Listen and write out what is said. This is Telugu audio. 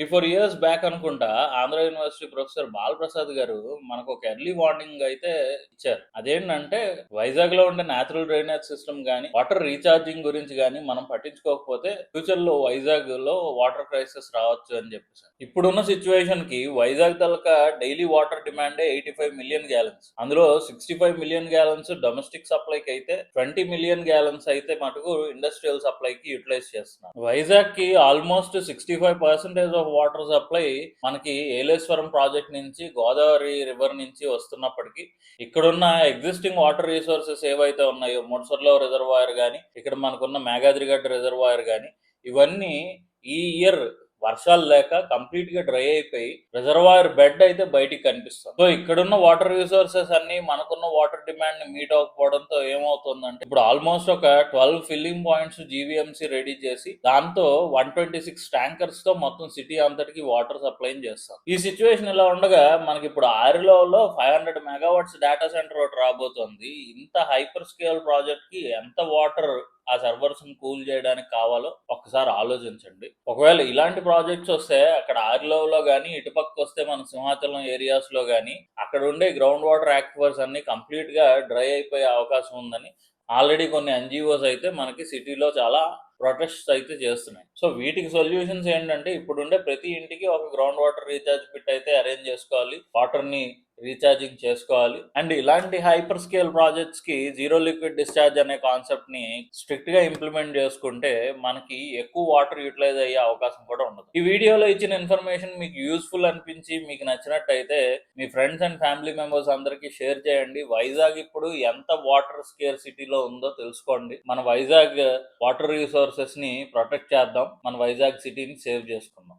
3-4 ఇయర్స్ బ్యాక్ అనుకుంటా ఆంధ్ర యూనివర్సిటీ ప్రొఫెసర్ బాలప్రసాద్ గారు మనకు ఒక ఎర్లీ వార్నింగ్ అయితే ఇచ్చారు. అదేంటంటే వైజాగ్ లో ఉండే న్యాచురల్ డ్రైనేజ్ సిస్టమ్ గానీ వాటర్ రీఛార్జింగ్ గురించి గానీ మనం పట్టించుకోకపోతే ఫ్యూచర్ లో వైజాగ్ లో వాటర్ క్రైసిస్ రావచ్చు అని చెప్పేసి. ఇప్పుడున్న సిచ్యువేషన్ కి వైజాగ్ తలక డైలీ వాటర్ డిమాండే 85 మిలియన్ గ్యాలన్స్. అందులో 65 మిలియన్ గ్యాలన్స్ డొమెస్టిక్ సప్లైకి అయితే 20 మిలియన్ గ్యాలన్స్ అయితే మటుకు ఇండస్ట్రియల్ సప్లైకి యూటిలైజ్ చేస్తున్నారు. వైజాగ్ కి ఆల్మోస్ట్ 65% ఆఫ్ వాటర్ సప్లై మనకి ఏలేశ్వరం ప్రాజెక్ట్ నుంచి గోదావరి రివర్ నుంచి వస్తున్నప్పటికీ ఇక్కడున్న ఎగ్జిస్టింగ్ వాటర్ రిసోర్సెస్ ఏవైతే ఉన్నాయో ముడ్సర్లో రిజర్వాయర్ కానీ ఇక్కడ మనకున్న మేఘాద్రిగడ్డ రిజర్వాయర్ కానీ ఇవన్నీ ఈ ఇయర్ వర్షాలు లేక కంప్లీట్ గా డ్రై అయిపోయి రిజర్వాయర్ బెడ్ అయితే బయటికి కనిపిస్తుంది. సో ఇక్కడున్న వాటర్ రిసోర్సెస్ అన్ని మనకున్న వాటర్ డిమాండ్ ని మీట్ అవ్వకపోవడంతో ఏమవుతుందంటే ఇప్పుడు ఆల్మోస్ట్ ఒక 12 ఫిల్లింగ్ పాయింట్స్ జీవీఎంసీ రెడీ చేసి దాంతో 126 ట్యాంకర్స్ తో మొత్తం సిటీ అంతటికి వాటర్ సప్లై చేస్తాం. ఈ సిచ్యువేషన్ ఇలా ఉండగా మనకి ఇప్పుడు ఆరిలోలో 500 మెగావాట్స్ డేటా సెంటర్ ఒకటి రాబోతోంది. ఇంత హైపర్ స్కేల్ ప్రాజెక్ట్ కి ఎంత వాటర్ ఆ సర్వర్స్ ని కూల్ చేయడానికి కావాలో ఒక్కసారి ఆలోచించండి. ఒకవేళ ఇలాంటి ప్రాజెక్ట్స్ వస్తే అక్కడ ఆరిలోలో కానీ ఇటుపక్క వస్తే మన సింహాచలం ఏరియాస్ లో కానీ అక్కడ ఉండే గ్రౌండ్ వాటర్ యాక్విఫర్స్ అన్ని కంప్లీట్ గా డ్రై అయిపోయే అవకాశం ఉందని ఆల్రెడీ కొన్ని ఎన్జిఓస్ అయితే మనకి సిటీలో చాలా ప్రొటెస్ట్ అయితే చేస్తున్నాయి. సో వీటికి సొల్యూషన్స్ ఏంటంటే ఇప్పుడుండే ప్రతి ఇంటికి ఒక గ్రౌండ్ వాటర్ రీఛార్జ్ పిట్ అయితే అరేంజ్ చేసుకోవాలి, వాటర్ ని రీఛార్జింగ్ చేసుకోవాలి. అండ్ ఇలాంటి హైపర్ స్కేల్ ప్రాజెక్ట్స్ కి జీరో లిక్విడ్ డిశ్చార్జ్ అనే కాన్సెప్ట్ ని స్ట్రిక్ట్ గా ఇంప్లిమెంట్ చేసుకుంటే మనకి ఎక్కువ వాటర్ యూటిలైజ్ అయ్యే అవకాశం కూడా ఉండదు. ఈ వీడియోలో ఇచ్చిన ఇన్ఫర్మేషన్ మీకు యూస్ఫుల్ అనిపించి మీకు నచ్చినట్టయితే మీ ఫ్రెండ్స్ అండ్ ఫ్యామిలీ మెంబర్స్ అందరికి షేర్ చేయండి. వైజాగ్ ఇప్పుడు ఎంత వాటర్ స్కేర్ సిటీలో ఉందో తెలుసుకోండి. మన వైజాగ్ వాటర్ రిసోర్సెస్ ని ప్రొటెక్ట్ చేద్దాం, మన వైజాగ్ సిటీని సేవ్ చేసుకుందాం.